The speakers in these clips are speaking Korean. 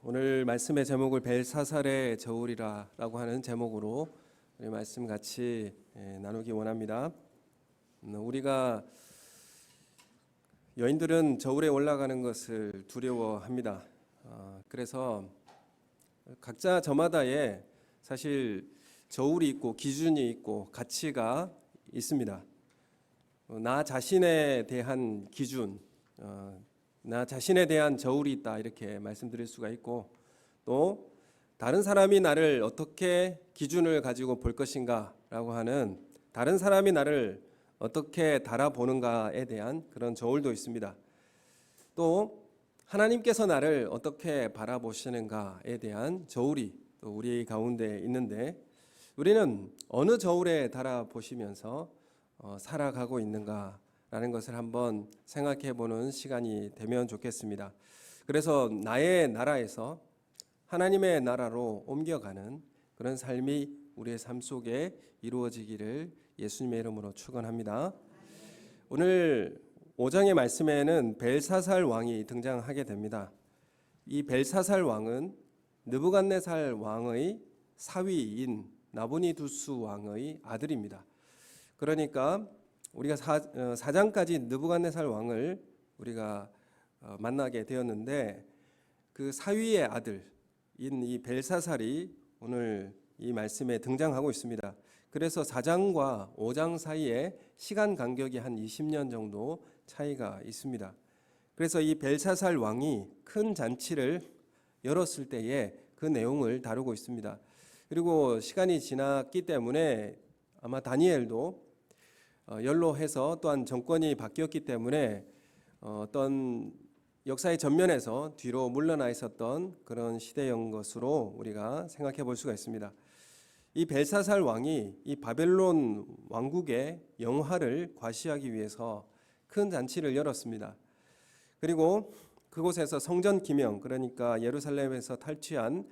오늘 말씀의 제목을 벨사살의 저울이라고 하는 제목으로 우리 말씀 같이 나누기 원합니다. 우리가 여인들은 저울에 올라가는 것을 두려워합니다. 그래서 각자 저마다의 사실 저울이 있고 기준이 있고 가치가 있습니다. 나 자신에 대한 기준, 나 자신에 대한 저울이 있다 이렇게 말씀드릴 수가 있고, 또 다른 사람이 나를 어떻게 기준을 가지고 볼 것인가라고 하는, 다른 사람이 나를 어떻게 달아보는가에 대한 그런 저울도 있습니다. 또 하나님께서 나를 어떻게 바라보시는가에 대한 저울이 또 우리 가운데 있는데, 우리는 어느 저울에 달아보시면서 살아가고 있는가 라는 것을 한번 생각해 보는 시간이 되면 좋겠습니다. 그래서 나의 나라에서 하나님의 나라로 옮겨가는 그런 삶이 우리의 삶 속에 이루어지기를 예수님의 이름으로 축원합니다. 오늘 5장의 말씀에는 벨사살 왕이 등장하게 됩니다. 이 벨사살 왕은 느부갓네살 왕의 사위인 나부니두스 왕의 아들입니다. 그러니까 우리가 4장까지 느부갓네살 왕을 우리가 만나게 되었는데, 그 사위의 아들인 이 벨사살이 오늘 이 말씀에 등장하고 있습니다. 그래서 4장과 5장 사이에 시간 간격이 한 20년 정도 차이가 있습니다. 그래서 이 벨사살 왕이 큰 잔치를 열었을 때에 그 내용을 다루고 있습니다. 그리고 시간이 지났기 때문에 아마 다니엘도 연로해서, 또한 정권이 바뀌었기 때문에 어떤 역사의 전면에서 뒤로 물러나 있었던 그런 시대인 것으로 우리가 생각해 볼 수가 있습니다. 이 벨사살 왕이 이 바벨론 왕국의 영화를 과시하기 위해서 큰 잔치를 열었습니다. 그리고 그곳에서 성전 기명, 그러니까 예루살렘에서 탈취한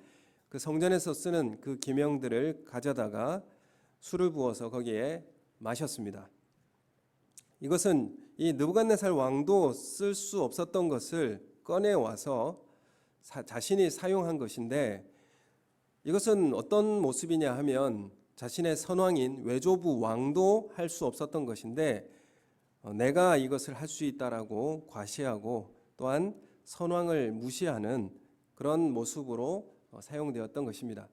그 성전에서 쓰는 그 기명들을 가져다가 술을 부어서 거기에 마셨습니다. 이것은 이 느부갓네살 왕도 쓸 수 없었던 것을 꺼내와서 자신이 사용한 것인데, 이것은 어떤 모습이냐 하면 자신의 선왕인 외조부 왕도 할 수 없었던 것인데, 내가 이것을 할 수 있다라고 과시하고 또한 선왕을 무시하는 그런 모습으로 사용되었던 것입니다.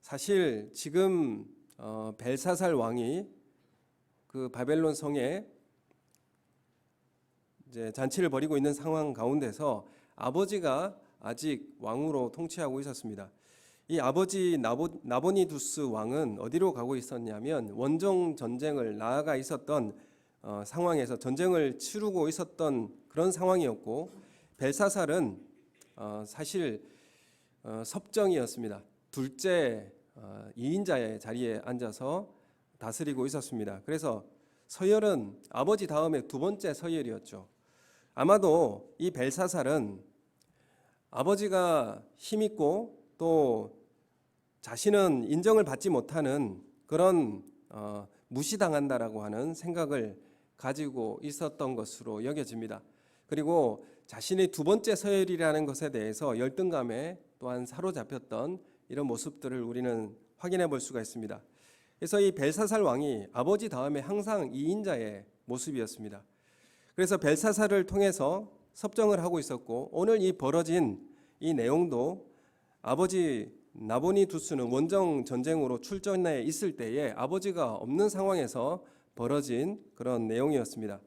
사실 지금 벨사살 왕이 그 바벨론 성에 이제 잔치를 벌이고 있는 상황 가운데서 아버지가 아직 왕으로 통치하고 있었습니다. 이 아버지 나보니두스 왕은 어디로 가고 있었냐면 원정 전쟁을 나아가 있었던 상황에서 전쟁을 치르고 있었던 그런 상황이었고, 벨사살은 사실 섭정이었습니다. 둘째 2인자의 자리에 앉아서 다스리고 있었습니다. 그래서 서열은 아버지 다음에 두 번째 서열이었죠. 아마도 이 벨사살은 아버지가 힘있고 또 자신은 인정을 받지 못하는 그런 무시당한다라고 하는 생각을 가지고 있었던 것으로 여겨집니다. 그리고 자신이 두 번째 서열이라는 것에 대해서 열등감에 또한 사로잡혔던 이런 모습들을 우리는 확인해 볼 수가 있습니다. 그래서 이 벨사살 왕이 아버지 다음에 항상 2인자의 모습이었습니다. 그래서 벨사살을 통해서 섭정을 하고 있었고, 오늘 이 벌어진 이 내용도 아버지 나보니두스는 원정 전쟁으로 출전해 있을 때에 아버지가 없는 상황에서 벌어진 그런 내용이었습니다.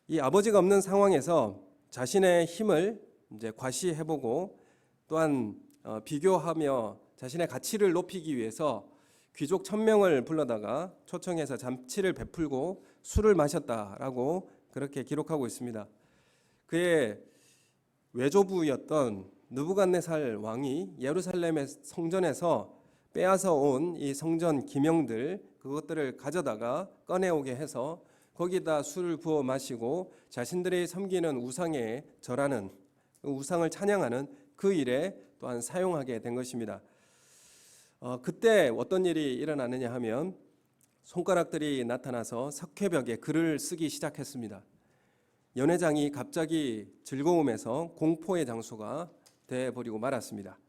이 아버지가 없는 상황에서 자신의 힘을 이제 과시해보고 또한 비교하며 자신의 가치를 높이기 위해서 귀족 1000명을 불러다가 초청해서 잔치를 베풀고 술을 마셨다라고 그렇게 기록하고 있습니다. 그의 외조부였던 느부갓네살 왕이 예루살렘의 성전에서 빼앗아 온 이 성전 기명들, 그것들을 가져다가 꺼내오게 해서 거기다 술을 부어 마시고 자신들이 섬기는 우상에 절하는, 우상을 찬양하는 그 일에 또한 사용하게 된 것입니다. 그때 어떤 일이 일어나느냐 하면 손가락들이 나타나서 석회벽에 글을 쓰기 시작했습니다. 연회장이 갑자기 즐거움에서 공포의 장소가 돼 버리고 말았습니다.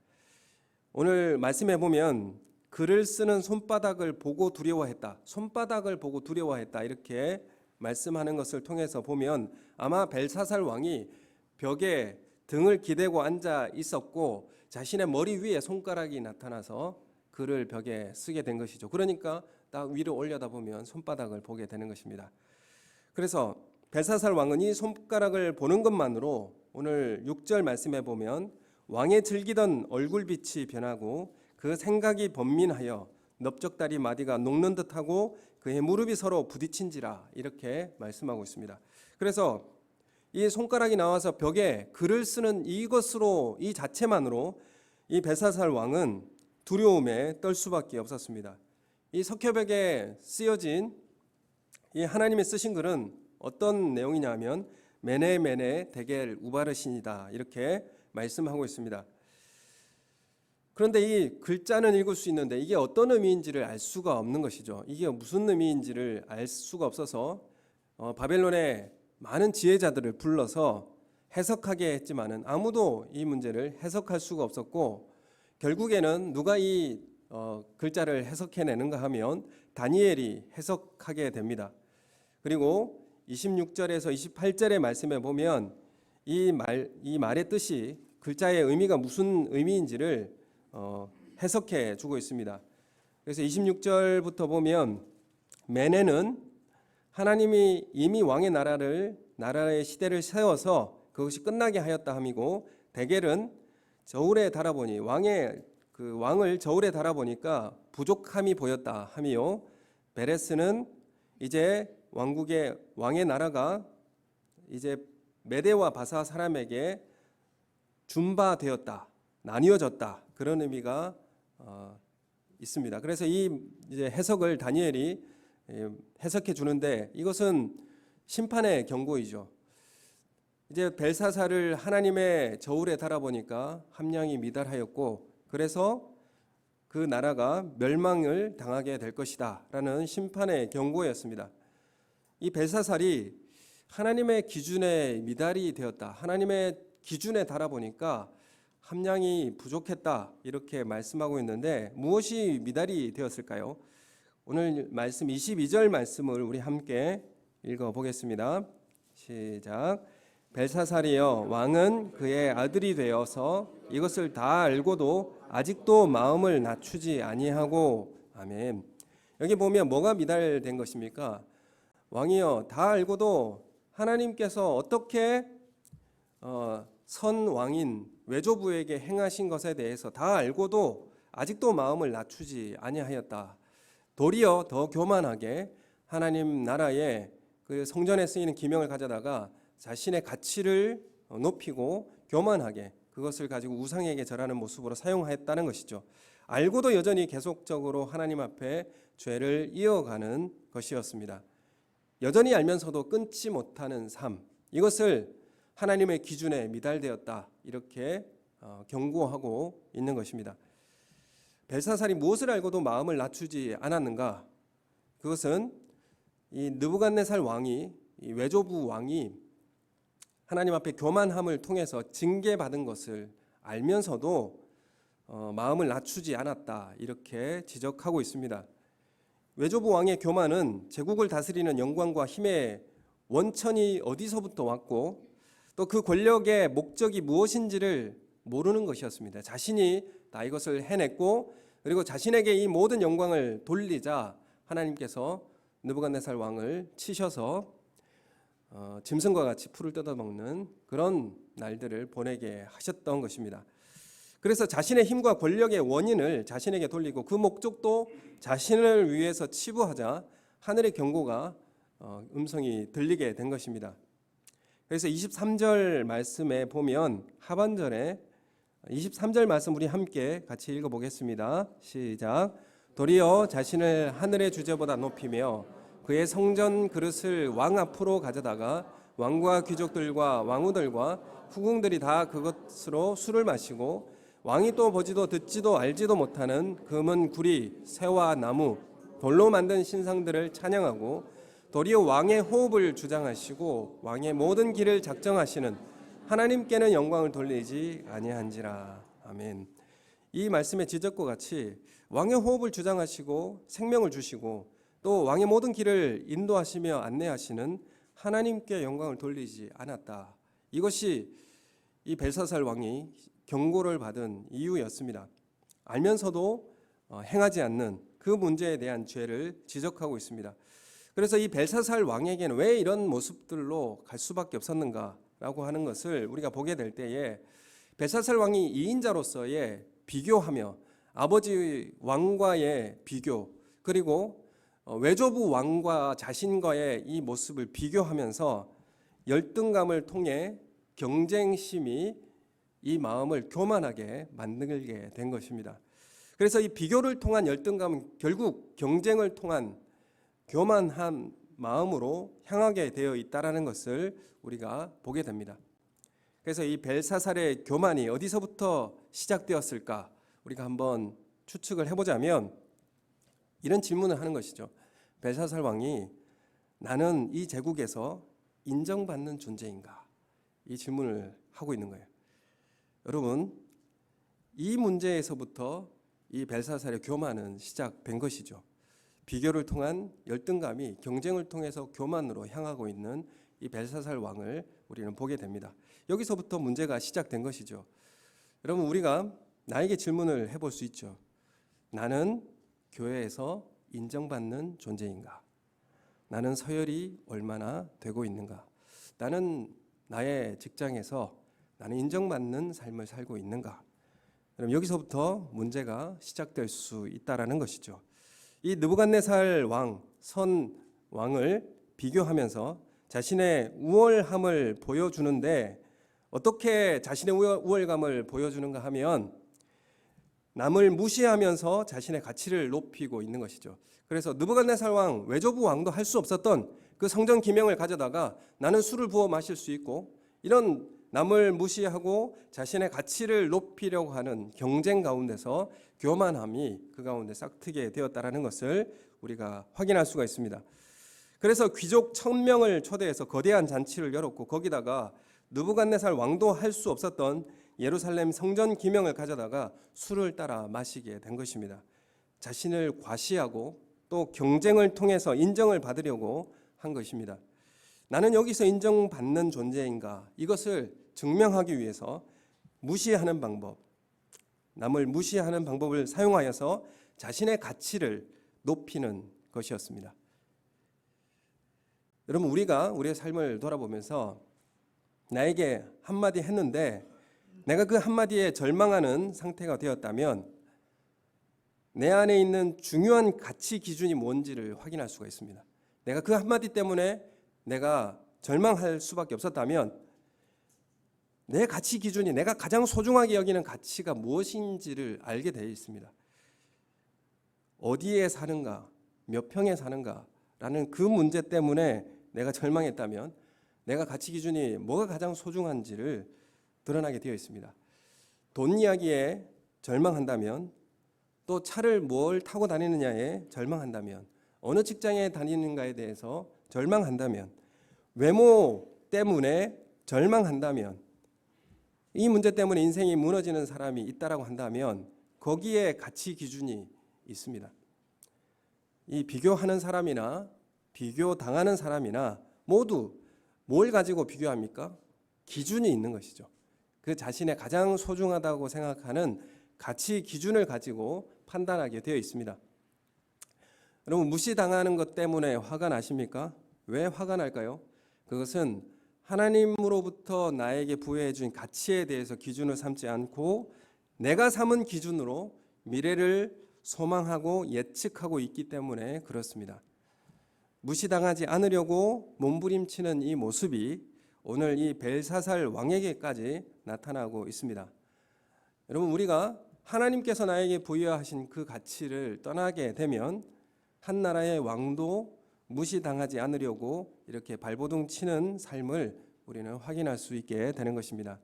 오늘 말씀해 보면 글을 쓰는 손바닥을 보고 두려워했다. 손바닥을 보고 두려워했다. 이렇게 말씀하는 것을 통해서 보면 아마 벨사살 왕이 벽에 등을 기대고 앉아 있었고 자신의 머리 위에 손가락이 나타나서 글을 벽에 쓰게 된 것이죠. 그러니까 딱 위로 올려다 보면 손바닥을 보게 되는 것입니다. 그래서 벨사살 왕은 이 손가락을 보는 것만으로 오늘 6절 말씀해 보면 왕의 즐기던 얼굴빛이 변하고 그 생각이 번민하여 넓적다리 마디가 녹는 듯하고 그의 무릎이 서로 부딪힌지라 이렇게 말씀하고 있습니다. 그래서 이 손가락이 나와서 벽에 글을 쓰는 이것으로 이 자체만으로 이 벨사살 왕은 두려움에 떨 수밖에 없었습니다. 이 석회벽에 쓰여진 이 하나님의 쓰신 글은 어떤 내용이냐면 메네 메네 데겔 우바르신이다 이렇게 말씀하고 있습니다. 그런데 이 글자는 읽을 수 있는데 이게 어떤 의미인지를 알 수가 없는 것이죠. 이게 무슨 의미인지를 알 수가 없어서 바벨론의 많은 지혜자들을 불러서 해석하게 했지만은 아무도 이 문제를 해석할 수가 없었고 결국에는 누가 이 글자를 해석해내는가 하면 다니엘이 해석하게 됩니다. 그리고 26절에서 28절의 말씀에 보면 이 말의 뜻이 글자의 의미가 무슨 의미인지를 해석해 주고 있습니다. 그래서 26절부터 보면 메네는 하나님이 이미 왕의 나라의 시대를 세워서 그것이 끝나게 하였다 함이고 데겔은 저울에 달아보니 왕을 저울에 달아보니까 부족함이 보였다 함이요 베레스는 이제 왕의 나라가 이제 메대와 바사 사람에게 준바되었다, 나뉘어졌다 그런 의미가 있습니다. 그래서 이 이제 해석을 다니엘이 해석해 주는데 이것은 심판의 경고이죠. 이제 벨사살을 하나님의 저울에 달아보니까 함량이 미달하였고 그래서 그 나라가 멸망을 당하게 될 것이다라는 심판의 경고였습니다. 이 벨사살이 하나님의 기준에 미달이 되었다. 하나님의 기준에 달아보니까 함량이 부족했다. 이렇게 말씀하고 있는데 무엇이 미달이 되었을까요? 오늘 말씀 22절 말씀을 우리 함께 읽어보겠습니다. 시작. 벨사살이여 왕은 그의 아들이 되어서 이것을 다 알고도 아직도 마음을 낮추지 아니하고 아멘. 여기 보면 뭐가 미달된 것입니까? 왕이여 다 알고도 하나님께서 어떻게 선 왕인 외조부에게 행하신 것에 대해서 다 알고도 아직도 마음을 낮추지 아니하였다. 도리어 더 교만하게 하나님 나라의 그 성전에 쓰이는 기명을 가져다가 자신의 가치를 높이고 교만하게 그것을 가지고 우상에게 절하는 모습으로 사용하였다는 것이죠. 알고도 여전히 계속적으로 하나님 앞에 죄를 이어가는 것이었습니다. 여전히 알면서도 끊지 못하는 삶, 이것을 하나님의 기준에 미달되었다 이렇게 경고하고 있는 것입니다. 벨사살이 무엇을 알고도 마음을 낮추지 않았는가? 그것은 이 느부갓네살 왕이 이 외조부 왕이 하나님 앞에 교만함을 통해서 징계받은 것을 알면서도 마음을 낮추지 않았다 이렇게 지적하고 있습니다. 외조부 왕의 교만은 제국을 다스리는 영광과 힘의 원천이 어디서부터 왔고 또 그 권력의 목적이 무엇인지를 모르는 것이었습니다. 자신이 다 이것을 해냈고 그리고 자신에게 이 모든 영광을 돌리자 하나님께서 느부갓네살 왕을 치셔서 짐승과 같이 풀을 뜯어먹는 그런 날들을 보내게 하셨던 것입니다. 그래서 자신의 힘과 권력의 원인을 자신에게 돌리고 그 목적도 자신을 위해서 치부하자 하늘의 경고가 음성이 들리게 된 것입니다. 그래서 23절 말씀에 보면 하반절에 23절 말씀 우리 함께 같이 읽어보겠습니다. 시작. 도리어 자신을 하늘의 주제보다 높이며 그의 성전 그릇을 왕 앞으로 가져다가 왕과 귀족들과 왕후들과 후궁들이 다 그것으로 술을 마시고 왕이 또 보지도 듣지도 알지도 못하는 금은 구리, 새와 나무, 돌로 만든 신상들을 찬양하고 도리어 왕의 호흡을 주장하시고 왕의 모든 길을 작정하시는 하나님께는 영광을 돌리지 아니한지라. 아멘. 이 말씀의 지적과 같이 왕의 호흡을 주장하시고 생명을 주시고 또 왕의 모든 길을 인도하시며 안내하시는 하나님께 영광을 돌리지 않았다. 이것이 이 벨사살 왕이 경고를 받은 이유였습니다. 알면서도 행하지 않는 그 문제에 대한 죄를 지적하고 있습니다. 그래서 이 벨사살 왕에게는 왜 이런 모습들로 갈 수밖에 없었는가라고 하는 것을 우리가 보게 될 때에 벨사살 왕이 2인자로서의 비교하며 아버지 왕과의 비교 그리고 외조부 왕과 자신과의 이 모습을 비교하면서 열등감을 통해 경쟁심이 이 마음을 교만하게 만들게 된 것입니다. 그래서 이 비교를 통한 열등감은 결국 경쟁을 통한 교만한 마음으로 향하게 되어 있다라는 것을 우리가 보게 됩니다. 그래서 이 벨사살의 교만이 어디서부터 시작되었을까? 우리가 한번 추측을 해보자면 이런 질문을 하는 것이죠. 벨사살 왕이 나는 이 제국에서 인정받는 존재인가? 이 질문을 하고 있는 거예요. 여러분, 이 문제에서부터 이 벨사살의 교만은 시작된 것이죠. 비교를 통한 열등감이 경쟁을 통해서 교만으로 향하고 있는 이 벨사살 왕을 우리는 보게 됩니다. 여기서부터 문제가 시작된 것이죠. 여러분, 우리가 나에게 질문을 해볼 수 있죠. 나는 교회에서 인정받는 존재인가? 나는 서열이 얼마나 되고 있는가? 나는 나의 직장에서 나는 인정받는 삶을 살고 있는가? 그럼 여기서부터 문제가 시작될 수 있다라는 것이죠. 이 느부갓네살 왕, 선 왕을 비교하면서 자신의 우월함을 보여주는데 어떻게 자신의 우월감을 보여주는가 하면 남을 무시하면서 자신의 가치를 높이고 있는 것이죠. 그래서 느부갓네살 왕, 외조부 왕도 할 수 없었던 그 성전 기명을 가져다가 나는 술을 부어 마실 수 있고 이런 남을 무시하고 자신의 가치를 높이려고 하는 경쟁 가운데서 교만함이 그 가운데 싹트게 되었다라는 것을 우리가 확인할 수가 있습니다. 그래서 귀족 1000명을 초대해서 거대한 잔치를 열었고 거기다가 느부갓네살 왕도 할 수 없었던 예루살렘 성전 기명을 가져다가 술을 따라 마시게 된 것입니다. 자신을 과시하고 또 경쟁을 통해서 인정을 받으려고 한 것입니다. 나는 여기서 인정받는 존재인가? 이것을 증명하기 위해서 무시하는 방법, 남을 무시하는 방법을 사용하여서 자신의 가치를 높이는 것이었습니다. 여러분, 우리가 우리의 삶을 돌아보면서 나에게 한마디 했는데 내가 그 한마디에 절망하는 상태가 되었다면 내 안에 있는 중요한 가치 기준이 뭔지를 확인할 수가 있습니다. 내가 그 한마디 때문에 내가 절망할 수밖에 없었다면 내 가치 기준이 내가 가장 소중하게 여기는 가치가 무엇인지를 알게 되어 있습니다. 어디에 사는가, 몇 평에 사는가라는 그 문제 때문에 내가 절망했다면 내가 가치 기준이 뭐가 가장 소중한지를 드러나게 되어 있습니다. 돈 이야기에 절망한다면 또 차를 뭘 타고 다니느냐에 절망한다면 어느 직장에 다니는가에 대해서 절망한다면 외모 때문에 절망한다면 이 문제 때문에 인생이 무너지는 사람이 있다라고 한다면 거기에 가치 기준이 있습니다. 이 비교하는 사람이나 비교당하는 사람이나 모두 뭘 가지고 비교합니까? 기준이 있는 것이죠. 그 자신의 가장 소중하다고 생각하는 가치 기준을 가지고 판단하게 되어 있습니다. 여러분, 무시당하는 것 때문에 화가 나십니까? 왜 화가 날까요? 그것은 하나님으로부터 나에게 부여해 준 가치에 대해서 기준을 삼지 않고 내가 삼은 기준으로 미래를 소망하고 예측하고 있기 때문에 그렇습니다. 무시당하지 않으려고 몸부림치는 이 모습이 오늘 이 벨사살 왕에게까지 나타나고 있습니다. 여러분, 우리가 하나님께서 나에게 부여하신 그 가치를 떠나게 되면 한 나라의 왕도 무시당하지 않으려고 이렇게 발버둥 치는 삶을 우리는 확인할 수 있게 되는 것입니다.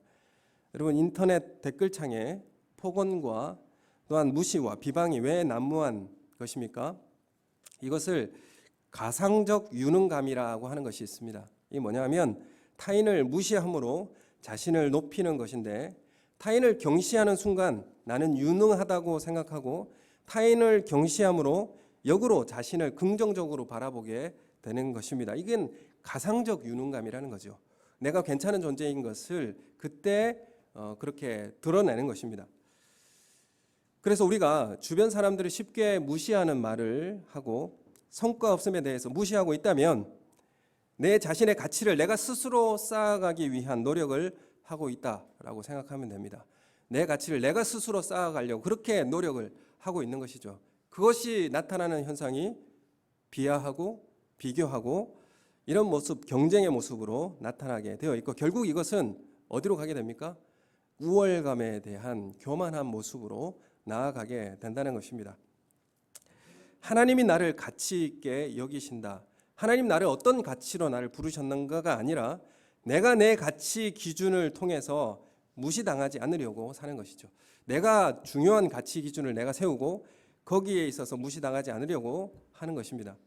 여러분, 인터넷 댓글창에 폭언과 또한 무시와 비방이 왜 난무한 것입니까? 이것을 가상적 유능감이라고 하는 것이 있습니다. 이게 뭐냐면 타인을 무시함으로 자신을 높이는 것인데, 타인을 경시하는 순간 나는 유능하다고 생각하고 타인을 경시함으로 역으로 자신을 긍정적으로 바라보게 되는 것입니다. 이건 가상적 유능감이라는 거죠. 내가 괜찮은 존재인 것을 그때 그렇게 드러내는 것입니다. 그래서 우리가 주변 사람들을 쉽게 무시하는 말을 하고 성과 없음에 대해서 무시하고 있다면 내 자신의 가치를 내가 스스로 쌓아가기 위한 노력을 하고 있다라고 생각하면 됩니다. 내 가치를 내가 스스로 쌓아가려고 그렇게 노력을 하고 있는 것이죠. 그것이 나타나는 현상이 비하하고 비교하고 이런 모습, 경쟁의 모습으로 나타나게 되어 있고, 결국 이것은 어디로 가게 됩니까? 우월감에 대한 교만한 모습으로 나아가게 된다는 것입니다. 하나님이 나를 가치 있게 여기신다. 하나님 나를 어떤 가치로 나를 부르셨는가가 아니라 내가 내 가치 기준을 통해서 무시당하지 않으려고 사는 것이죠. 내가 중요한 가치 기준을 내가 세우고 거기에 있어서 무시당하지 않으려고 하는 것입니다.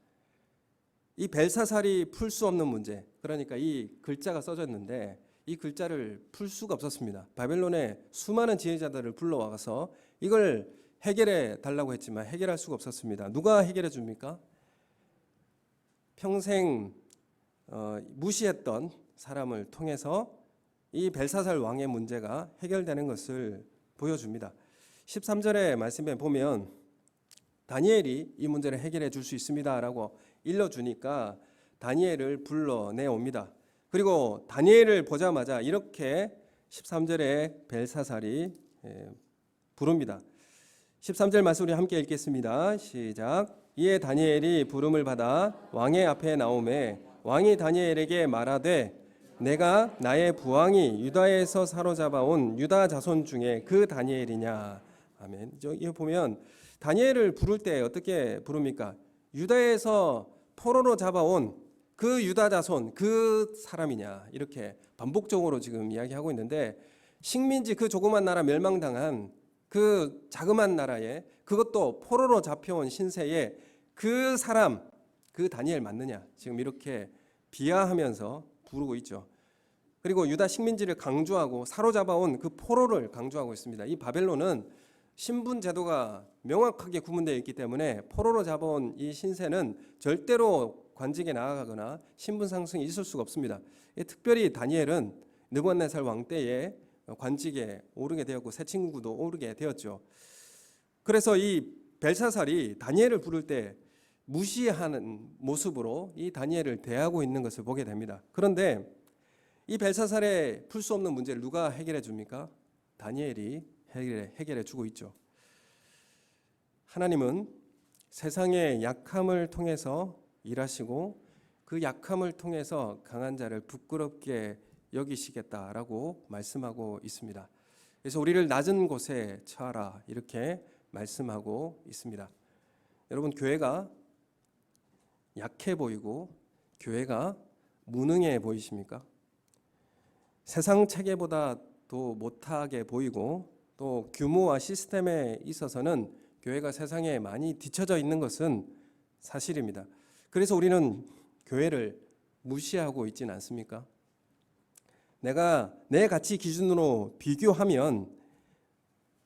이 벨사살이 풀 수 없는 문제, 그러니까 이 글자가 써졌는데 이 글자를 풀 수가 없었습니다. 바벨론에 수많은 지혜자들을 불러와서 이걸 해결해 달라고 했지만 해결할 수가 없었습니다. 누가 해결해 줍니까? 평생 무시했던 사람을 통해서 이 벨사살 왕의 문제가 해결되는 것을 보여줍니다. 13절의 말씀에 보면 다니엘이 이 문제를 해결해 줄 수 있습니다라고 일러주니까 다니엘을 불러내옵니다. 그리고 다니엘을 보자마자 이렇게 13절에 벨사살이 부릅니다. 13절 말씀 우리 함께 읽겠습니다. 시작. 이에 다니엘이 부름을 받아 왕의 앞에 나오매 왕이 다니엘에게 말하되 내가 나의 부왕이 유다에서 사로잡아온 유다 자손 중에 그 다니엘이냐. 아멘. 여기 보면 다니엘을 부를 때 어떻게 부릅니까? 유다에서 포로로 잡아온 그 유다 자손, 그 사람이냐, 이렇게 반복적으로 지금 이야기하고 있는데, 식민지 그 조그만 나라 멸망당한 그 자그만 나라에, 그것도 포로로 잡혀온 신세에 그 사람, 그 다니엘 맞느냐, 지금 이렇게 비하하면서 부르고 있죠. 그리고 유다 식민지를 강조하고 사로잡아온 그 포로를 강조하고 있습니다. 이 바벨론은 신분 제도가 명확하게 구분되어 있기 때문에 포로로 잡아온 이 신세는 절대로 관직에 나아가거나 신분 상승이 있을 수가 없습니다. 특별히 다니엘은 느부갓네살 왕 때에 관직에 오르게 되었고 새 친구도 오르게 되었죠. 그래서 이 벨사살이 다니엘을 부를 때 무시하는 모습으로 이 다니엘을 대하고 있는 것을 보게 됩니다. 그런데 이 벨사살의 풀 수 없는 문제를 누가 해결해 줍니까? 다니엘이 해결해 주고 있죠. 하나님은 세상의 약함을 통해서 일하시고 그 약함을 통해서 강한 자를 부끄럽게 여기시겠다라고 말씀하고 있습니다. 그래서 우리를 낮은 곳에 처하라 이렇게 말씀하고 있습니다. 여러분, 교회가 약해 보이고 교회가 무능해 보이십니까? 세상 체계보다 더 못하게 보이고 또 규모와 시스템에 있어서는 교회가 세상에 많이 뒤처져 있는 것은 사실입니다. 그래서 우리는 교회를 무시하고 있지는 않습니까? 내가 내 가치 기준으로 비교하면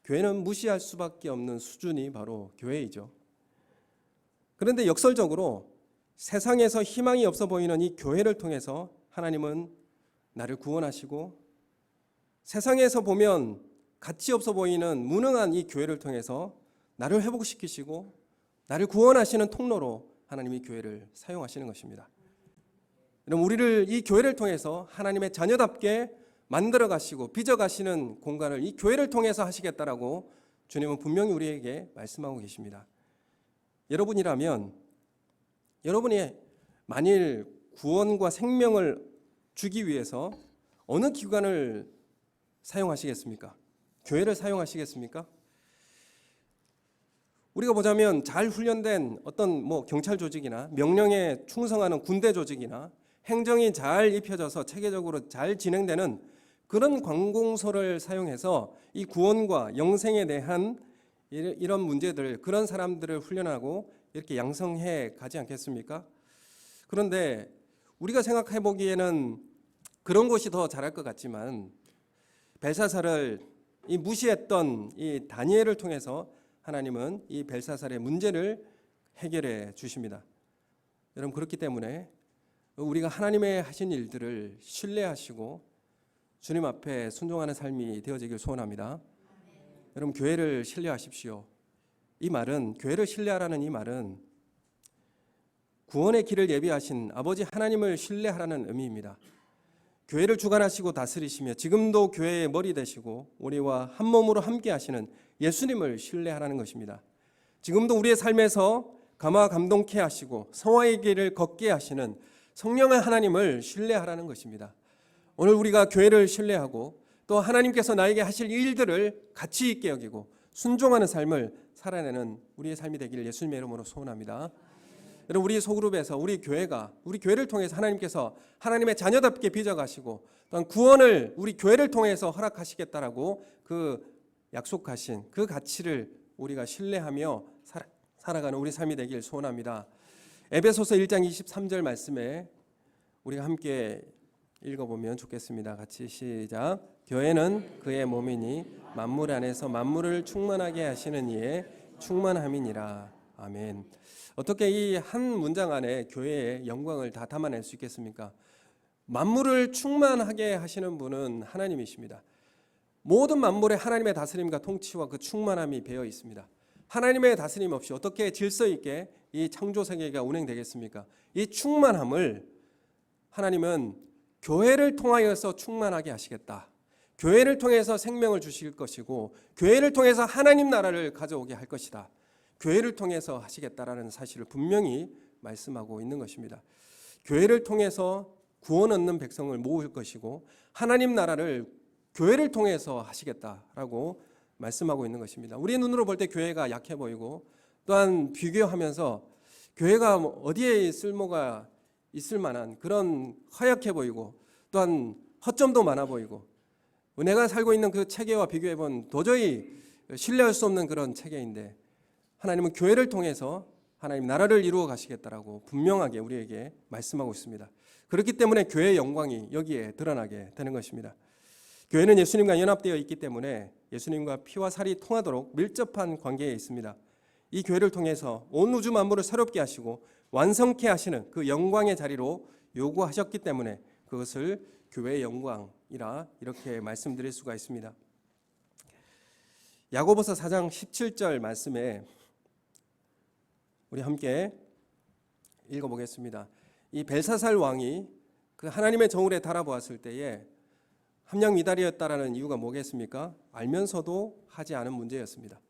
교회는 무시할 수밖에 없는 수준이 바로 교회이죠. 그런데 역설적으로 세상에서 희망이 없어 보이는 이 교회를 통해서 하나님은 나를 구원하시고, 세상에서 보면 가치 없어 보이는 무능한 이 교회를 통해서 나를 회복시키시고 나를 구원하시는 통로로 하나님이 교회를 사용하시는 것입니다. 여러분, 우리를 이 교회를 통해서 하나님의 자녀답게 만들어 가시고 빚어 가시는 공간을 이 교회를 통해서 하시겠다라고 주님은 분명히 우리에게 말씀하고 계십니다. 여러분이라면 여러분이 만일 구원과 생명을 주기 위해서 어느 기관을 사용하시겠습니까? 교회를 사용하시겠습니까? 우리가 보자면 잘 훈련된 어떤 경찰 조직이나 명령에 충성하는 군대 조직이나 행정이 잘 입혀져서 체계적으로 잘 진행되는 그런 관공서를 사용해서 이 구원과 영생에 대한 이런 문제들, 그런 사람들을 훈련하고 이렇게 양성해 가지 않겠습니까? 그런데 우리가 생각해 보기에는 그런 곳이 더 잘할 것 같지만 벨사살을 무시했던 이 다니엘을 통해서 하나님은 이 벨사살의 문제를 해결해 주십니다. 여러분, 그렇기 때문에 우리가 하나님의 하신 일들을 신뢰하시고 주님 앞에 순종하는 삶이 되어지길 소원합니다. 여러분, 교회를 신뢰하십시오. 이 말은, 교회를 신뢰하라는 이 말은 구원의 길을 예비하신 아버지 하나님을 신뢰하라는 의미입니다. 교회를 주관하시고 다스리시며 지금도 교회의 머리 되시고 우리와 한 몸으로 함께 하시는 예수님을 신뢰하라는 것입니다. 지금도 우리의 삶에서 감화 감동케 하시고 성화의 길을 걷게 하시는 성령의 하나님을 신뢰하라는 것입니다. 오늘 우리가 교회를 신뢰하고 또 하나님께서 나에게 하실 일들을 가치 있게 여기고 순종하는 삶을 살아내는 우리의 삶이 되기를 예수님의 이름으로 소원합니다. 여러분, 우리 소그룹에서 우리 교회를 통해서 하나님께서 하나님의 자녀답게 빚어가시고 또한 구원을 우리 교회를 통해서 허락하시겠다라고 그 약속하신 그 가치를 우리가 신뢰하며 살아가는 우리 삶이 되길 소원합니다. 에베소서 1장 23절 말씀에 우리가 함께 읽어보면 좋겠습니다. 같이 시작. 교회는 그의 몸이니 만물 안에서 만물을 충만하게 하시는 이의 충만함이니라. 아멘. 어떻게 이 한 문장 안에 교회의 영광을 다 담아낼 수 있겠습니까? 만물을 충만하게 하시는 분은 하나님이십니다. 모든 만물에 하나님의 다스림과 통치와 그 충만함이 배어 있습니다. 하나님의 다스림 없이 어떻게 질서 있게 이 창조 세계가 운행되겠습니까? 이 충만함을 하나님은 교회를 통하여서 충만하게 하시겠다. 교회를 통해서 생명을 주실 것이고 교회를 통해서 하나님 나라를 가져오게 할 것이다. 교회를 통해서 하시겠다라는 사실을 분명히 말씀하고 있는 것입니다. 교회를 통해서 구원 얻는 백성을 모을 것이고 하나님 나라를 교회를 통해서 하시겠다라고 말씀하고 있는 것입니다. 우리의 눈으로 볼 때 교회가 약해 보이고 또한 비교하면서 교회가 어디에 쓸모가 있을 만한 그런 허약해 보이고 또한 허점도 많아 보이고 내가 살고 있는 그 체계와 비교해 본 도저히 신뢰할 수 없는 그런 체계인데 하나님은 교회를 통해서 하나님 나라를 이루어 가시겠다라고 분명하게 우리에게 말씀하고 있습니다. 그렇기 때문에 교회의 영광이 여기에 드러나게 되는 것입니다. 교회는 예수님과 연합되어 있기 때문에 예수님과 피와 살이 통하도록 밀접한 관계에 있습니다. 이 교회를 통해서 온 우주 만물을 새롭게 하시고 완성케 하시는 그 영광의 자리로 요구하셨기 때문에 그것을 교회의 영광이라 이렇게 말씀드릴 수가 있습니다. 야고보서 4장 17절 말씀에 우리 함께 읽어보겠습니다. 이 벨사살 왕이 그 하나님의 정울에 달아보았을 때에 함량 미달이었다라는 이유가 뭐겠습니까? 알면서도 하지 않은 문제였습니다.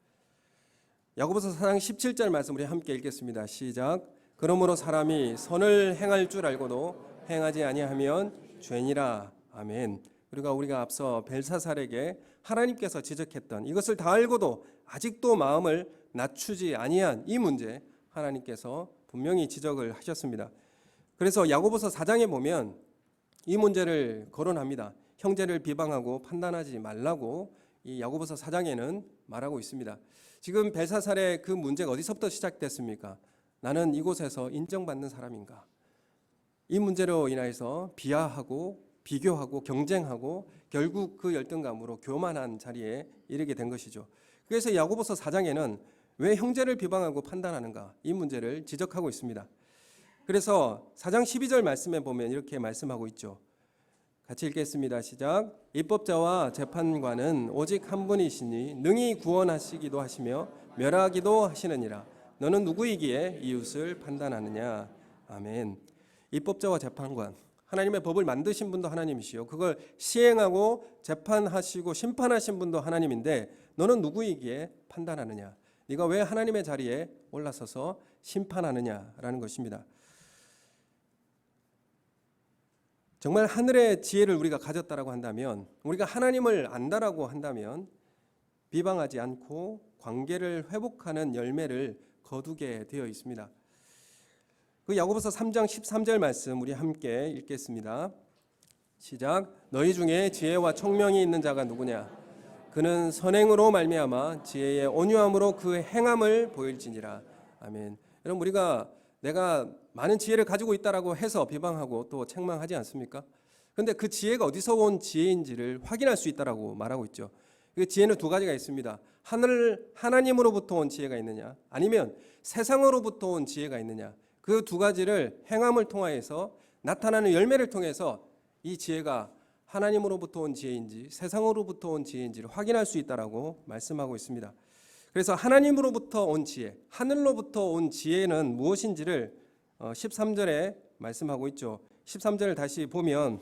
야고보서 4장 17절 말씀 우리 함께 읽겠습니다. 시작. 그러므로 사람이 선을 행할 줄 알고도 행하지 아니하면 죄니라. 아멘. 그리고 우리가 앞서 벨사살에게 하나님께서 지적했던 이것을 다 알고도 아직도 마음을 낮추지 아니한 이 문제 하나님께서 분명히 지적을 하셨습니다. 그래서 야고보서 4장에 보면 이 문제를 거론합니다. 형제를 비방하고 판단하지 말라고 이 야고보서 4장에는 말하고 있습니다. 지금 벨사살의 그 문제가 어디서부터 시작됐습니까? 나는 이곳에서 인정받는 사람인가? 이 문제로 인해서 비하하고 비교하고 경쟁하고 결국 그 열등감으로 교만한 자리에 이르게 된 것이죠. 그래서 야고보서 4장에는 왜 형제를 비방하고 판단하는가? 이 문제를 지적하고 있습니다. 그래서 4장 12절 말씀에 보면 이렇게 말씀하고 있죠. 같이 읽겠습니다. 시작. 입법자와 재판관은 오직 한 분이시니 능히 구원하시기도 하시며 멸하기도 하시느니라. 너는 누구이기에 이웃을 판단하느냐? 아멘. 입법자와 재판관, 하나님의 법을 만드신 분도 하나님이시요 그걸 시행하고 재판하시고 심판하신 분도 하나님인데 너는 누구이기에 판단하느냐? 네가 왜 하나님의 자리에 올라서서 심판하느냐라는 것입니다. 정말 하늘의 지혜를 우리가 가졌다라고 한다면, 우리가 하나님을 안다라고 한다면 비방하지 않고 관계를 회복하는 열매를 거두게 되어 있습니다. 그 야고보서 3장 13절 말씀 우리 함께 읽겠습니다. 시작. 너희 중에 지혜와 총명이 있는 자가 누구냐? 그는 선행으로 말미암아 지혜의 온유함으로 그 행함을 보일지니라. 아멘. 여러분, 우리가 내가 많은 지혜를 가지고 있다라고 해서 비방하고 또 책망하지 않습니까? 그런데 그 지혜가 어디서 온 지혜인지를 확인할 수 있다라고 말하고 있죠. 그 지혜는 두 가지가 있습니다. 하나님으로부터 온 지혜가 있느냐, 아니면 세상으로부터 온 지혜가 있느냐. 그 두 가지를 행함을 통하여서 나타나는 열매를 통해서 이 지혜가 하나님으로부터 온 지혜인지 세상으로부터 온 지혜인지를 확인할 수 있다라고 말씀하고 있습니다. 그래서 하나님으로부터 온 지혜, 하늘로부터 온 지혜는 무엇인지를 13절에 말씀하고 있죠. 13절을 다시 보면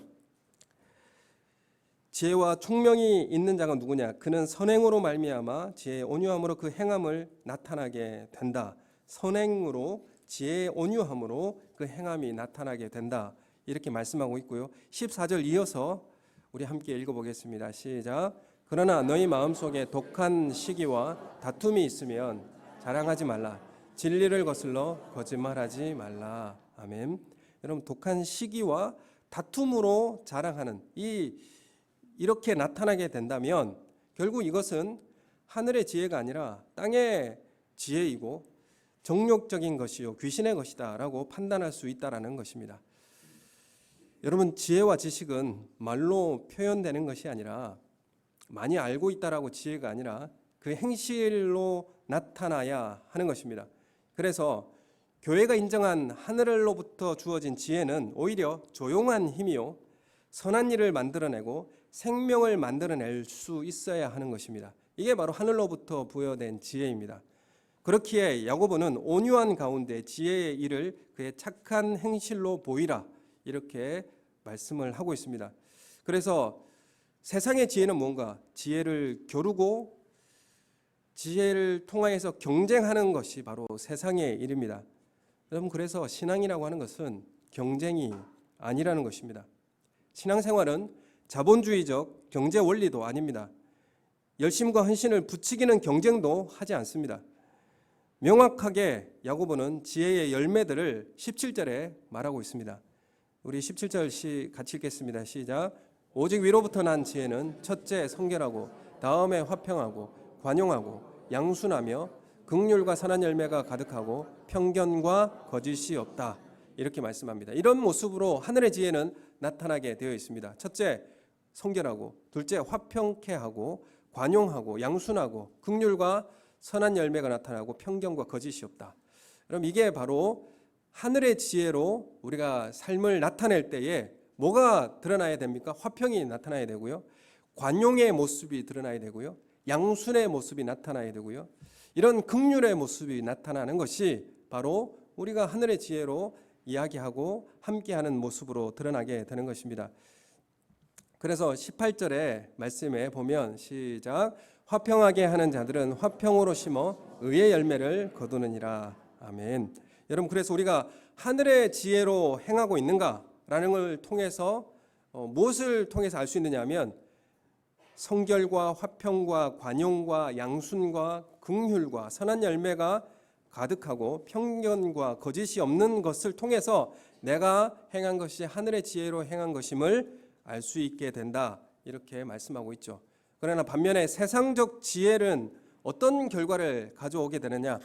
지혜와 총명이 있는 자가 누구냐? 그는 선행으로 말미암아 지혜의 온유함으로 그 행함을 나타나게 된다. 선행으로 지혜의 온유함으로 그 행함이 나타나게 된다. 이렇게 말씀하고 있고요. 14절 이어서 우리 함께 읽어보겠습니다. 시작. 그러나 너희 마음속에 독한 시기와 다툼이 있으면 자랑하지 말라. 진리를 거슬러 거짓말하지 말라. 아멘. 여러분, 독한 시기와 다툼으로 자랑하는 이렇게 나타나게 된다면 결국 이것은 하늘의 지혜가 아니라 땅의 지혜이고 정욕적인 것이요 귀신의 것이다라고 판단할 수 있다라는 것입니다. 여러분, 지혜와 지식은 말로 표현되는 것이 아니라 많이 알고 있다라고 지혜가 아니라 그 행실로 나타나야 하는 것입니다. 그래서 교회가 인정한 하늘로부터 주어진 지혜는 오히려 조용한 힘이요 선한 일을 만들어내고 생명을 만들어낼 수 있어야 하는 것입니다. 이게 바로 하늘로부터 부여된 지혜입니다. 그렇기에 야고보는 온유한 가운데 지혜의 일을 그의 착한 행실로 보이라 이렇게 말씀을 하고 있습니다. 그래서 세상의 지혜는 뭔가? 지혜를 겨루고 지혜를 통하여서 경쟁하는 것이 바로 세상의 일입니다. 여러분, 그래서 신앙이라고 하는 것은 경쟁이 아니라는 것입니다. 신앙생활은 자본주의적 경제 원리도 아닙니다. 열심과 헌신을 부추기는 경쟁도 하지 않습니다. 명확하게 야고보는 지혜의 열매들을 17절에 말하고 있습니다. 우리 17절 같이 읽겠습니다. 시작. 오직 위로부터 난 지혜는 첫째 성결하고 다음에 화평하고 관용하고 양순하며 긍휼과 선한 열매가 가득하고 편견과 거짓이 없다. 이렇게 말씀합니다. 이런 모습으로 하늘의 지혜는 나타나게 되어 있습니다. 첫째 성결하고, 둘째 화평케 하고, 관용하고, 양순하고, 긍휼과 선한 열매가 나타나고 편견과 거짓이 없다. 그럼 이게 바로 하늘의 지혜로 우리가 삶을 나타낼 때에 뭐가 드러나야 됩니까? 화평이 나타나야 되고요. 관용의 모습이 드러나야 되고요. 양순의 모습이 나타나야 되고요. 이런 긍휼의 모습이 나타나는 것이 바로 우리가 하늘의 지혜로 이야기하고 함께하는 모습으로 드러나게 되는 것입니다. 그래서 18절의 말씀에 보면 시작. 화평하게 하는 자들은 화평으로 심어 의의 열매를 거두느니라. 아멘. 여러분, 그래서 우리가 하늘의 지혜로 행하고 있는가라는 걸 통해서 무엇을 통해서 알 수 있느냐 하면 성결과 화평과 관용과 양순과 긍휼과 선한 열매가 가득하고 편견과 거짓이 없는 것을 통해서 내가 행한 것이 하늘의 지혜로 행한 것임을 알 수 있게 된다. 이렇게 말씀하고 있죠. 그러나 반면에 세상적 지혜는 어떤 결과를 가져오게 되느냐?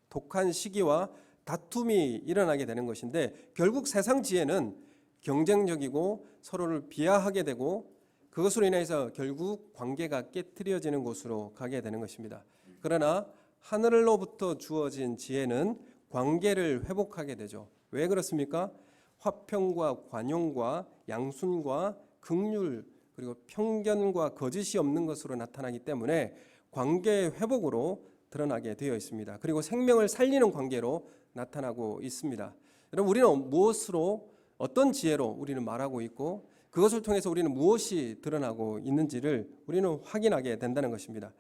독한 시기와 다툼이 일어나게 되는 것인데 결국 세상 지혜는 경쟁적이고 서로를 비하하게 되고 그것으로 인해서 결국 관계가 깨트려지는 곳으로 가게 되는 것입니다. 그러나 하늘로부터 주어진 지혜는 관계를 회복하게 되죠. 왜 그렇습니까? 화평과 관용과 양순과 긍휼 그리고 편견과 거짓이 없는 것으로 나타나기 때문에 관계의 회복으로 드러나게 되어 있습니다. 그리고 생명을 살리는 관계로 나타나고 있습니다. 여러분, 우리는 무엇으로 어떤 지혜로 우리는 말하고 있고 그것을 통해서 우리는 무엇이 드러나고 있는지를 우리는 확인하게 된다는 것입니다.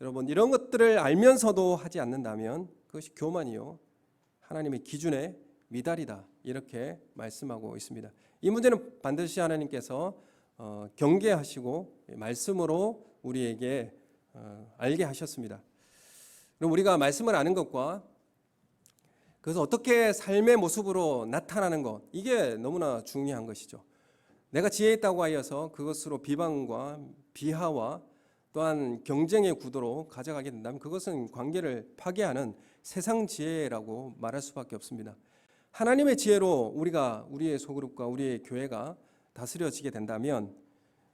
여러분, 이런 것들을 알면서도 하지 않는다면 그것이 교만이요 하나님의 기준에 미달이다 이렇게 말씀하고 있습니다. 이 문제는 반드시 하나님께서 경계하시고 말씀으로 우리에게 알게 하셨습니다. 그럼 우리가 말씀을 아는 것과 그래서 어떻게 삶의 모습으로 나타나는 것 이게 너무나 중요한 것이죠. 내가 지혜 있다고 하여서 그것으로 비방과 비하와 또한 경쟁의 구도로 가져가게 된다면 그것은 관계를 파괴하는 세상 지혜라고 말할 수밖에 없습니다. 하나님의 지혜로 우리의 소그룹과 우리의 교회가 다스려지게 된다면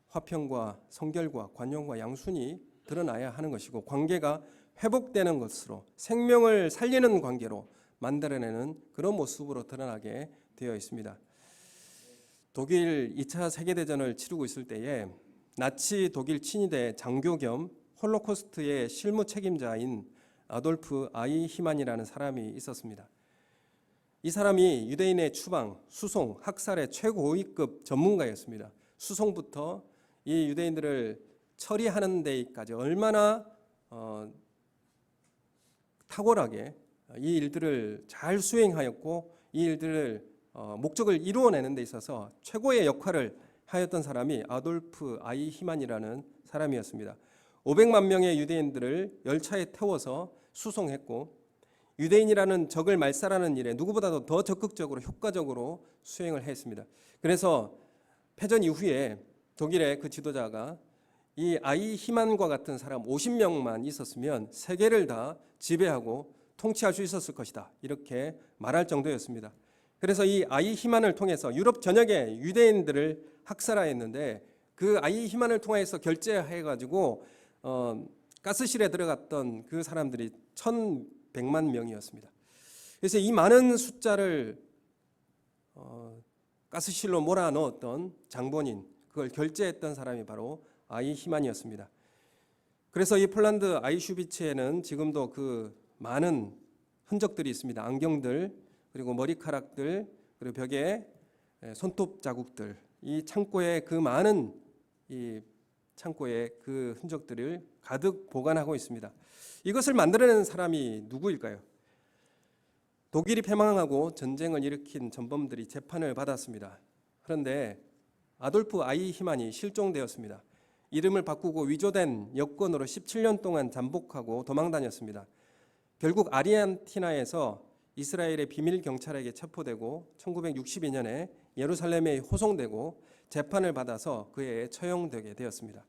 화평과 성결과 관용과 양순이 드러나야 하는 것이고, 관계가 회복되는 것으로 생명을 살리는 관계로 만들어내는 그런 모습으로 드러나게 되어 있습니다. 독일 2차 세계대전을 치르고 있을 때에 나치 독일 친위대 장교 겸 홀로코스트의 실무 책임자인 아돌프 아이히만이라는 사람이 있었습니다. 이 사람이 유대인의 추방, 수송, 학살의 최고위급 전문가였습니다. 수송부터 이 유대인들을 처리하는 데까지 얼마나 탁월하게 이 일들을 잘 수행하였고, 이 일들을 목적을 이루어내는 데 있어서 최고의 역할을 하였던 사람이 아돌프 아이히만이라는 사람이었습니다. 500만 명의 유대인들을 열차에 태워서 수송했고, 유대인이라는 적을 말살하는 일에 누구보다도 더 적극적으로 효과적으로 수행을 했습니다. 그래서 패전 이후에 독일의 그 지도자가 이 아이히만과 같은 사람 50명만 있었으면 세계를 다 지배하고 통치할 수 있었을 것이다, 이렇게 말할 정도였습니다. 그래서 이 아이히만을 통해서 유럽 전역의 유대인들을 학살하였는데, 그 아이히만을 통해서 결제해가지고 가스실에 들어갔던 그 사람들이 1,100만 명이었습니다. 그래서 이 많은 숫자를 가스실로 몰아넣었던 장본인, 그걸 결제했던 사람이 바로 아이히만이었습니다. 그래서 이 폴란드 아이슈비츠에는 지금도 그 많은 흔적들이 있습니다. 안경들, 그리고 머리카락들, 그리고 벽에 손톱 자국들, 이 창고에 그 많은 이 창고에 그 흔적들을 가득 보관하고 있습니다. 이것을 만들어낸 사람이 누구일까요? 독일이 패망하고 전쟁을 일으킨 전범들이 재판을 받았습니다. 그런데 아돌프 아이히만이 실종되었습니다. 이름을 바꾸고 위조된 여권으로 17년 동안 잠복하고 도망다녔습니다. 결국 아르헨티나에서 이스라엘의 비밀 경찰에게 체포되고 1962년에 예루살렘에 호송되고 재판을 받아서 그에 처형되게 되었습니다.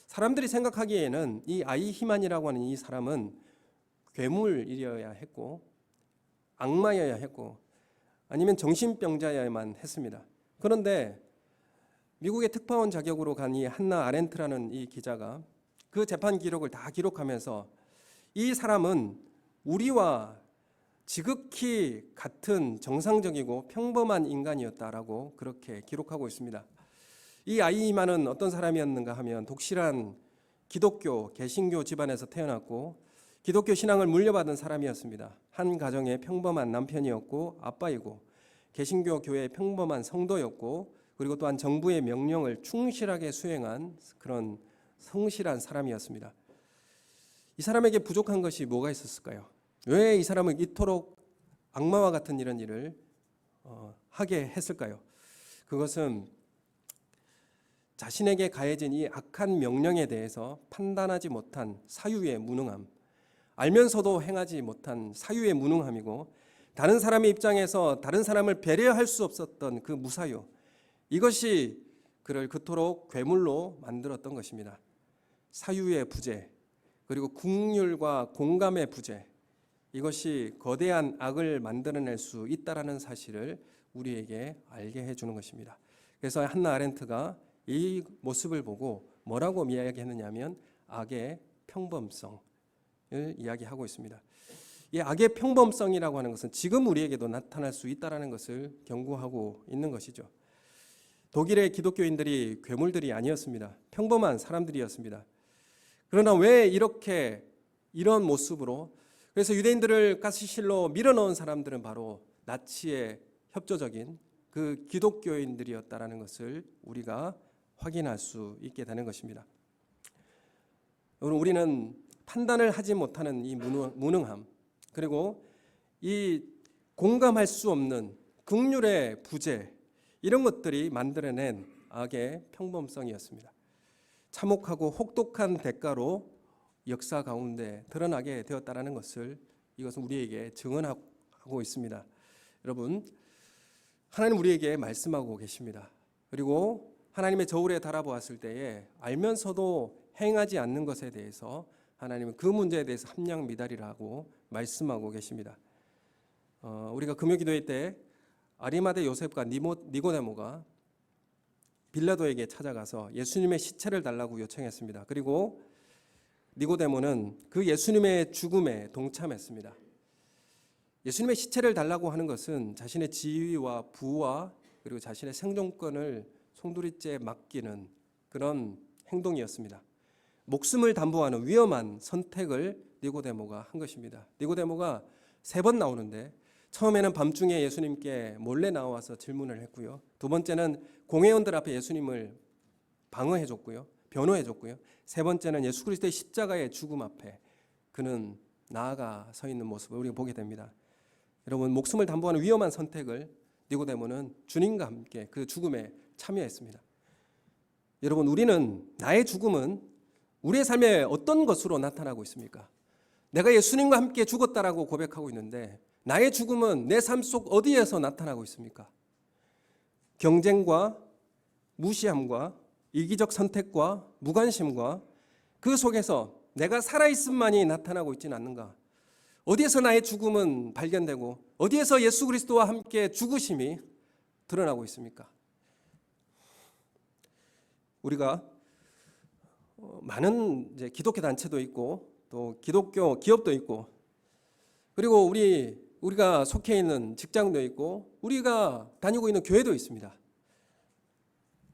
사람들이 생각하기에는 이 아이히만이라고 하는 이 사람은 괴물이어야 했고, 악마여야 했고, 아니면 정신병자여야만 했습니다. 그런데 미국의 특파원 자격으로 간 이 한나 아렌트라는 이 기자가 그 재판 기록을 다 기록하면서 이 사람은 우리와 지극히 같은 정상적이고 평범한 인간이었다라고 그렇게 기록하고 있습니다. 이 아이히만은 어떤 사람이었는가 하면 독실한 기독교, 개신교 집안에서 태어났고 기독교 신앙을 물려받은 사람이었습니다. 한 가정의 평범한 남편이었고 아빠이고, 개신교 교회의 평범한 성도였고, 그리고 또한 정부의 명령을 충실하게 수행한 그런 성실한 사람이었습니다. 이 사람에게 부족한 것이 뭐가 있었을까요? 왜 이 사람은 이토록 악마와 같은 이런 일을 하게 했을까요? 그것은 자신에게 가해진 이 악한 명령에 대해서 판단하지 못한 사유의 무능함, 알면서도 행하지 못한 사유의 무능함이고, 다른 사람의 입장에서 다른 사람을 배려할 수 없었던 그 무사유, 이것이 그를 그토록 괴물로 만들었던 것입니다. 사유의 부재, 그리고 국률과 공감의 부재, 이것이 거대한 악을 만들어낼 수 있다라는 사실을 우리에게 알게 해주는 것입니다. 그래서 한나 아렌트가 이 모습을 보고 뭐라고 이야기했느냐면 악의 평범성을 이야기하고 있습니다. 이 악의 평범성이라고 하는 것은 지금 우리에게도 나타날 수 있다라는 것을 경고하고 있는 것이죠. 독일의 기독교인들이 괴물들이 아니었습니다. 평범한 사람들이었습니다. 그러나 왜 이런 모습으로, 그래서 유대인들을 가스실로 밀어넣은 사람들은 바로 나치의 협조적인 그 기독교인들이었다라는 것을 우리가 확인할 수 있게 되는 것입니다. 오늘 우리는 판단을 하지 못하는 이 무능함, 그리고 이 공감할 수 없는 긍휼의 부재, 이런 것들이 만들어낸 악의 평범성이었습니다. 참혹하고 혹독한 대가로 역사 가운데 드러나게 되었다는 것을, 이것은 우리에게 증언하고 있습니다. 여러분, 하나님 우리에게 말씀하고 계십니다. 그리고 하나님의 저울에 달아보았을 때에 알면서도 행하지 않는 것에 대해서 하나님은 그 문제에 대해서 함량미달이라고 말씀하고 계십니다. 우리가 금요기도회 때 아리마대 요셉과 니고데모가 빌라도에게 찾아가서 예수님의 시체를 달라고 요청했습니다. 그리고 니고데모는 그 예수님의 죽음에 동참했습니다. 예수님의 시체를 달라고 하는 것은 자신의 지위와 부와 그리고 자신의 생존권을 송두리째 맡기는 그런 행동이었습니다. 목숨을 담보하는 위험한 선택을 니고데모가 한 것입니다. 니고데모가 3번 나오는데 처음에는 밤중에 예수님께 몰래 나와서 질문을 했고요. 두 번째는 공회원들 앞에 예수님을 방어해줬고요. 변호해줬고요. 3번째는 예수 그리스도의 십자가의 죽음 앞에 그는 나아가 서 있는 모습을 우리가 보게 됩니다. 여러분, 목숨을 담보하는 위험한 선택을 니고데모는 주님과 함께 그 죽음에 참여했습니다. 여러분, 우리는 나의 죽음은 우리의 삶에 어떤 것으로 나타나고 있습니까? 내가 예수님과 함께 죽었다라고 고백하고 있는데 나의 죽음은 내 삶 속 어디에서 나타나고 있습니까? 경쟁과 무시함과 이기적 선택과 무관심과 그 속에서 내가 살아있음만이 나타나고 있지는 않는가? 어디에서 나의 죽음은 발견되고 어디에서 예수 그리스도와 함께 죽으심이 드러나고 있습니까? 우리가 많은 이제 기독교 단체도 있고 또 기독교 기업도 있고 그리고 우리가 속해 있는 직장도 있고 우리가 다니고 있는 교회도 있습니다.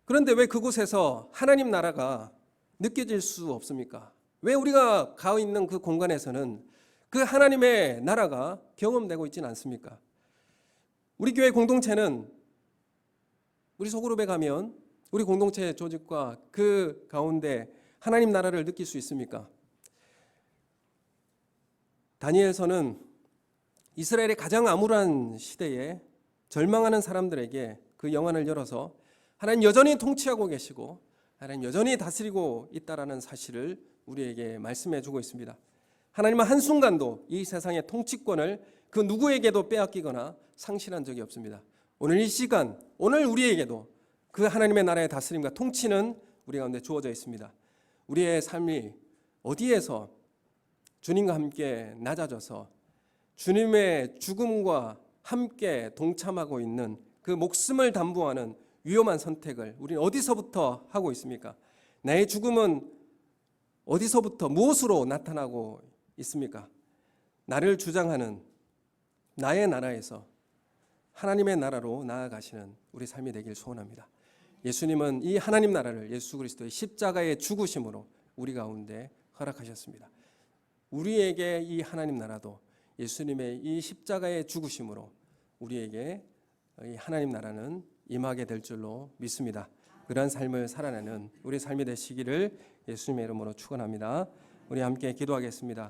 그런데 왜 그곳에서 하나님 나라가 느껴질 수 없습니까? 왜 우리가 가 있는 그 공간에서는 그 하나님의 나라가 경험되고 있지는 않습니까? 우리 교회 공동체는 우리 소그룹에 가면 우리 공동체 조직과 그 가운데 하나님 나라를 느낄 수 있습니까? 다니엘서는 이스라엘의 가장 암울한 시대에 절망하는 사람들에게 그 영안을 열어서 하나님 여전히 통치하고 계시고 하나님 여전히 다스리고 있다라는 사실을 우리에게 말씀해 주고 있습니다. 하나님은 한순간도 이 세상의 통치권을 그 누구에게도 빼앗기거나 상실한 적이 없습니다. 오늘 이 시간, 오늘 우리에게도 그 하나님의 나라의 다스림과 통치는 우리 가운데 주어져 있습니다. 우리의 삶이 어디에서 주님과 함께 낮아져서 주님의 죽음과 함께 동참하고 있는 그 목숨을 담보하는 위험한 선택을 우리는 어디서부터 하고 있습니까? 나의 죽음은 어디서부터 무엇으로 나타나고 있습니까? 나를 주장하는 나의 나라에서 하나님의 나라로 나아가시는 우리 삶이 되길 소원합니다. 예수님은 이 하나님 나라를 예수 그리스도의 십자가의 죽으심으로 우리 가운데 허락하셨습니다. 우리에게 이 하나님 나라도 예수님의 이 십자가의 죽으심으로 우리에게 이 하나님 나라는 임하게 될 줄로 믿습니다. 그러한 삶을 살아내는 우리 삶이 되시기를 예수님의 이름으로 축원합니다. 우리 함께 기도하겠습니다.